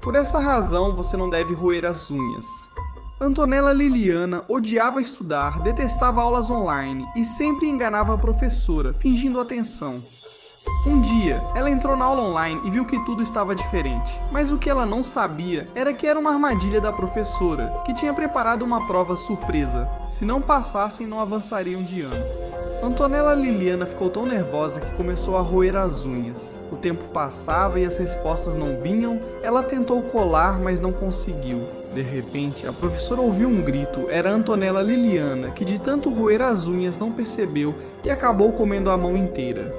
Por essa razão, você não deve roer as unhas. Antonella Liliana odiava estudar, detestava aulas online e sempre enganava a professora, fingindo atenção. Um dia, ela entrou na aula online e viu que tudo estava diferente, mas o que ela não sabia era que era uma armadilha da professora, que tinha preparado uma prova surpresa. Se não passassem, não avançariam de ano. Antonella Liliana ficou tão nervosa que começou a roer as unhas. O tempo passava e as respostas não vinham. Ela tentou colar, mas não conseguiu. De repente, a professora ouviu um grito. Era Antonella Liliana, que de tanto roer as unhas não percebeu e acabou comendo a mão inteira.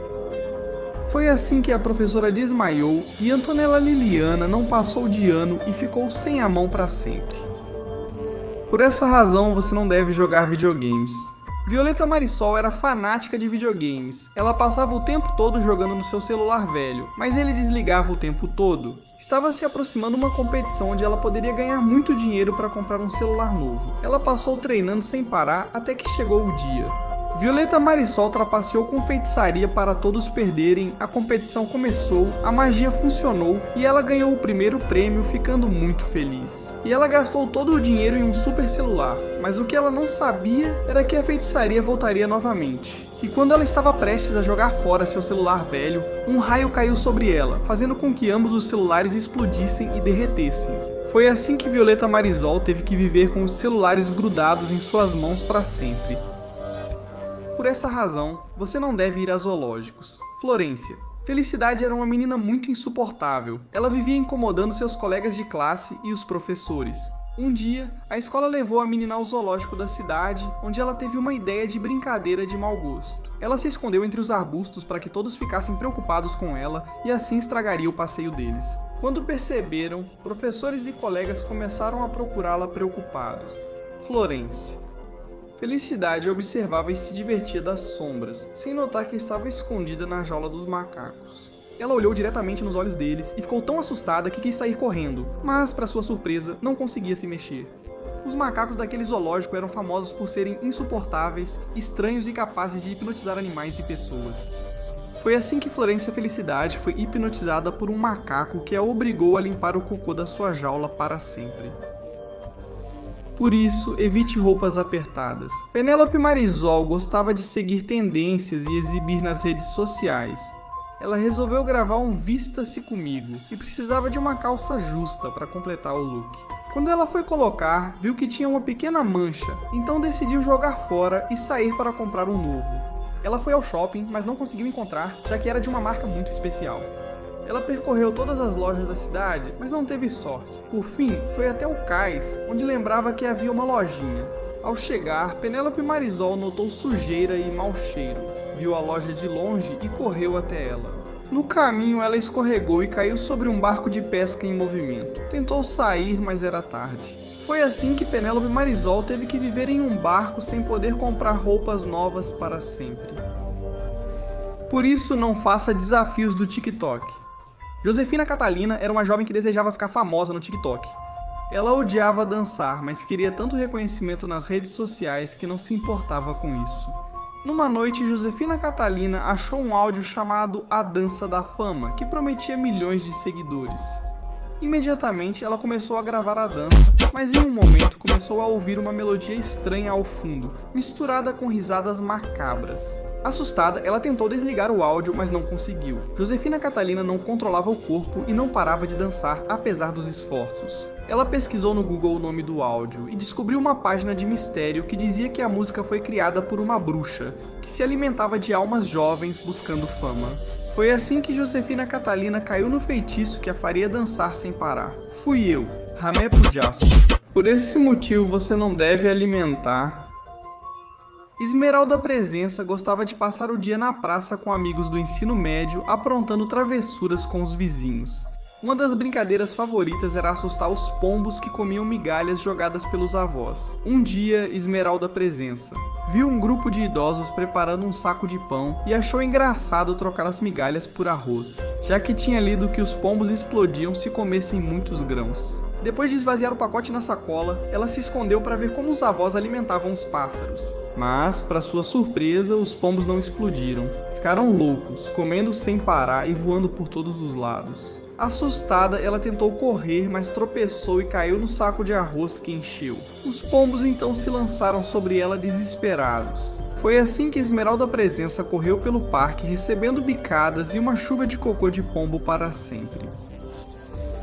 Foi assim que a professora desmaiou e Antonella Liliana não passou de ano e ficou sem a mão para sempre. Por essa razão, você não deve jogar videogames. Violeta Marisol era fanática de videogames. Ela passava o tempo todo jogando no seu celular velho, mas ele desligava o tempo todo. Estava se aproximando uma competição onde ela poderia ganhar muito dinheiro para comprar um celular novo. Ela passou treinando sem parar até que chegou o dia. Violeta Marisol trapaceou com feitiçaria para todos perderem, a competição começou, a magia funcionou e ela ganhou o primeiro prêmio ficando muito feliz. E ela gastou todo o dinheiro em um super celular, mas o que ela não sabia era que a feitiçaria voltaria novamente. E quando ela estava prestes a jogar fora seu celular velho, um raio caiu sobre ela, fazendo com que ambos os celulares explodissem e derretessem. Foi assim que Violeta Marisol teve que viver com os celulares grudados em suas mãos para sempre. Por essa razão, você não deve ir a zoológicos. Florência. Felicidade era uma menina muito insuportável. Ela vivia incomodando seus colegas de classe e os professores. Um dia, a escola levou a menina ao zoológico da cidade, onde ela teve uma ideia de brincadeira de mau gosto. Ela se escondeu entre os arbustos para que todos ficassem preocupados com ela e assim estragaria o passeio deles. Quando perceberam, professores e colegas começaram a procurá-la preocupados. Florência. Felicidade observava e se divertia das sombras, sem notar que estava escondida na jaula dos macacos. Ela olhou diretamente nos olhos deles e ficou tão assustada que quis sair correndo, mas, para sua surpresa, não conseguia se mexer. Os macacos daquele zoológico eram famosos por serem insuportáveis, estranhos e capazes de hipnotizar animais e pessoas. Foi assim que Florência Felicidade foi hipnotizada por um macaco que a obrigou a limpar o cocô da sua jaula para sempre. Por isso, evite roupas apertadas. Penélope Marisol gostava de seguir tendências e exibir nas redes sociais. Ela resolveu gravar um Vista-se Comigo e precisava de uma calça justa para completar o look. Quando ela foi colocar, viu que tinha uma pequena mancha, então decidiu jogar fora e sair para comprar um novo. Ela foi ao shopping, mas não conseguiu encontrar, já que era de uma marca muito especial. Ela percorreu todas as lojas da cidade, mas não teve sorte. Por fim, foi até o cais, onde lembrava que havia uma lojinha. Ao chegar, Penélope Marisol notou sujeira e mau cheiro. Viu a loja de longe e correu até ela. No caminho, ela escorregou e caiu sobre um barco de pesca em movimento. Tentou sair, mas era tarde. Foi assim que Penélope Marisol teve que viver em um barco sem poder comprar roupas novas para sempre. Por isso, não faça desafios do TikTok. Josefina Catalina era uma jovem que desejava ficar famosa no TikTok. Ela odiava dançar, mas queria tanto reconhecimento nas redes sociais que não se importava com isso. Numa noite, Josefina Catalina achou um áudio chamado A Dança da Fama, que prometia milhões de seguidores. Imediatamente, ela começou a gravar a dança, mas em um momento começou a ouvir uma melodia estranha ao fundo, misturada com risadas macabras. Assustada, ela tentou desligar o áudio, mas não conseguiu. Josefina Catalina não controlava o corpo e não parava de dançar, apesar dos esforços. Ela pesquisou no Google o nome do áudio e descobriu uma página de mistério que dizia que a música foi criada por uma bruxa, que se alimentava de almas jovens buscando fama. Foi assim que Josefina Catalina caiu no feitiço que a faria dançar sem parar. Fui eu, Ramé Pujasco. Por esse motivo você não deve alimentar. Esmeralda Presença gostava de passar o dia na praça com amigos do ensino médio, aprontando travessuras com os vizinhos. Uma das brincadeiras favoritas era assustar os pombos que comiam migalhas jogadas pelos avós. Um dia, Esmeralda Presença viu um grupo de idosos preparando um saco de pão e achou engraçado trocar as migalhas por arroz, já que tinha lido que os pombos explodiam se comessem muitos grãos. Depois de esvaziar o pacote na sacola, ela se escondeu para ver como os avós alimentavam os pássaros. Mas, para sua surpresa, os pombos não explodiram. Ficaram loucos, comendo sem parar e voando por todos os lados. Assustada, ela tentou correr, mas tropeçou e caiu no saco de arroz que encheu. Os pombos então se lançaram sobre ela desesperados. Foi assim que Esmeralda Presença correu pelo parque, recebendo bicadas e uma chuva de cocô de pombo para sempre.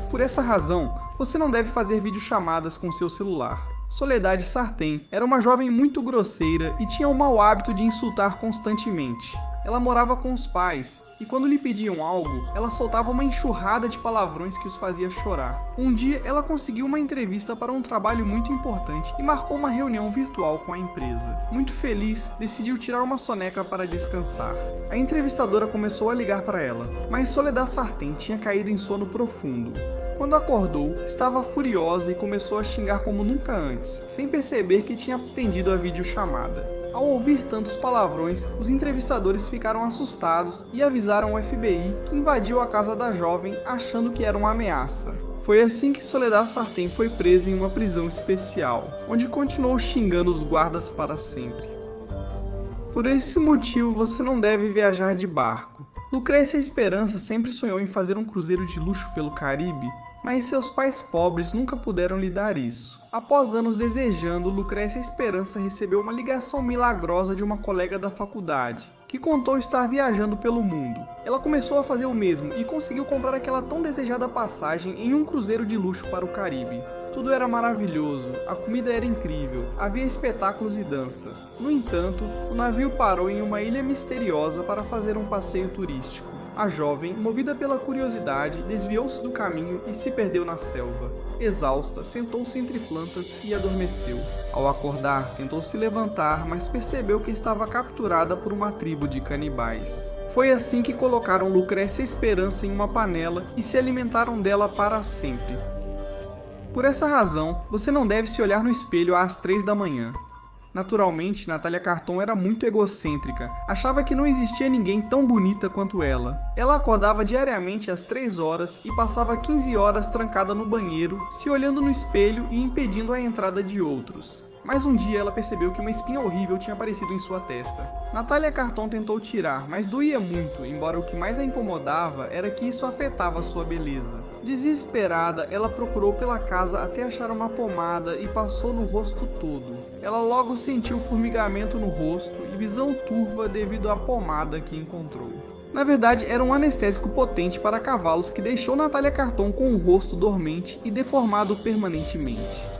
Por essa razão, você não deve fazer videochamadas com seu celular. Soledade Sartém era uma jovem muito grosseira e tinha o mau hábito de insultar constantemente. Ela morava com os pais, e quando lhe pediam algo, ela soltava uma enxurrada de palavrões que os fazia chorar. Um dia, ela conseguiu uma entrevista para um trabalho muito importante e marcou uma reunião virtual com a empresa. Muito feliz, decidiu tirar uma soneca para descansar. A entrevistadora começou a ligar para ela, mas Soledade Sartém tinha caído em sono profundo. Quando acordou, estava furiosa e começou a xingar como nunca antes, sem perceber que tinha atendido a videochamada. Ao ouvir tantos palavrões, os entrevistadores ficaram assustados e avisaram o FBI, que invadiu a casa da jovem achando que era uma ameaça. Foi assim que Soledade Sartém foi presa em uma prisão especial, onde continuou xingando os guardas para sempre. Por esse motivo, você não deve viajar de barco. Lucrécia Esperança sempre sonhou em fazer um cruzeiro de luxo pelo Caribe, mas seus pais pobres nunca puderam lhe dar isso. Após anos desejando, Lucrécia Esperança recebeu uma ligação milagrosa de uma colega da faculdade, que contou estar viajando pelo mundo. Ela começou a fazer o mesmo e conseguiu comprar aquela tão desejada passagem em um cruzeiro de luxo para o Caribe. Tudo era maravilhoso, a comida era incrível, havia espetáculos e dança. No entanto, o navio parou em uma ilha misteriosa para fazer um passeio turístico. A jovem, movida pela curiosidade, desviou-se do caminho e se perdeu na selva. Exausta, sentou-se entre plantas e adormeceu. Ao acordar, tentou se levantar, mas percebeu que estava capturada por uma tribo de canibais. Foi assim que colocaram Lucrécia Esperança em uma panela e se alimentaram dela para sempre. Por essa razão, você não deve se olhar no espelho às 3 da manhã. Naturalmente, Natália Carton era muito egocêntrica, achava que não existia ninguém tão bonita quanto ela. Ela acordava diariamente às 3 horas e passava 15 horas trancada no banheiro, se olhando no espelho e impedindo a entrada de outros. Mas um dia ela percebeu que uma espinha horrível tinha aparecido em sua testa. Natália Carton tentou tirar, mas doía muito, embora o que mais a incomodava era que isso afetava sua beleza. Desesperada, ela procurou pela casa até achar uma pomada e passou no rosto todo. Ela logo sentiu formigamento no rosto e visão turva devido à pomada que encontrou. Na verdade, era um anestésico potente para cavalos que deixou Natália Carton com o rosto dormente e deformado permanentemente.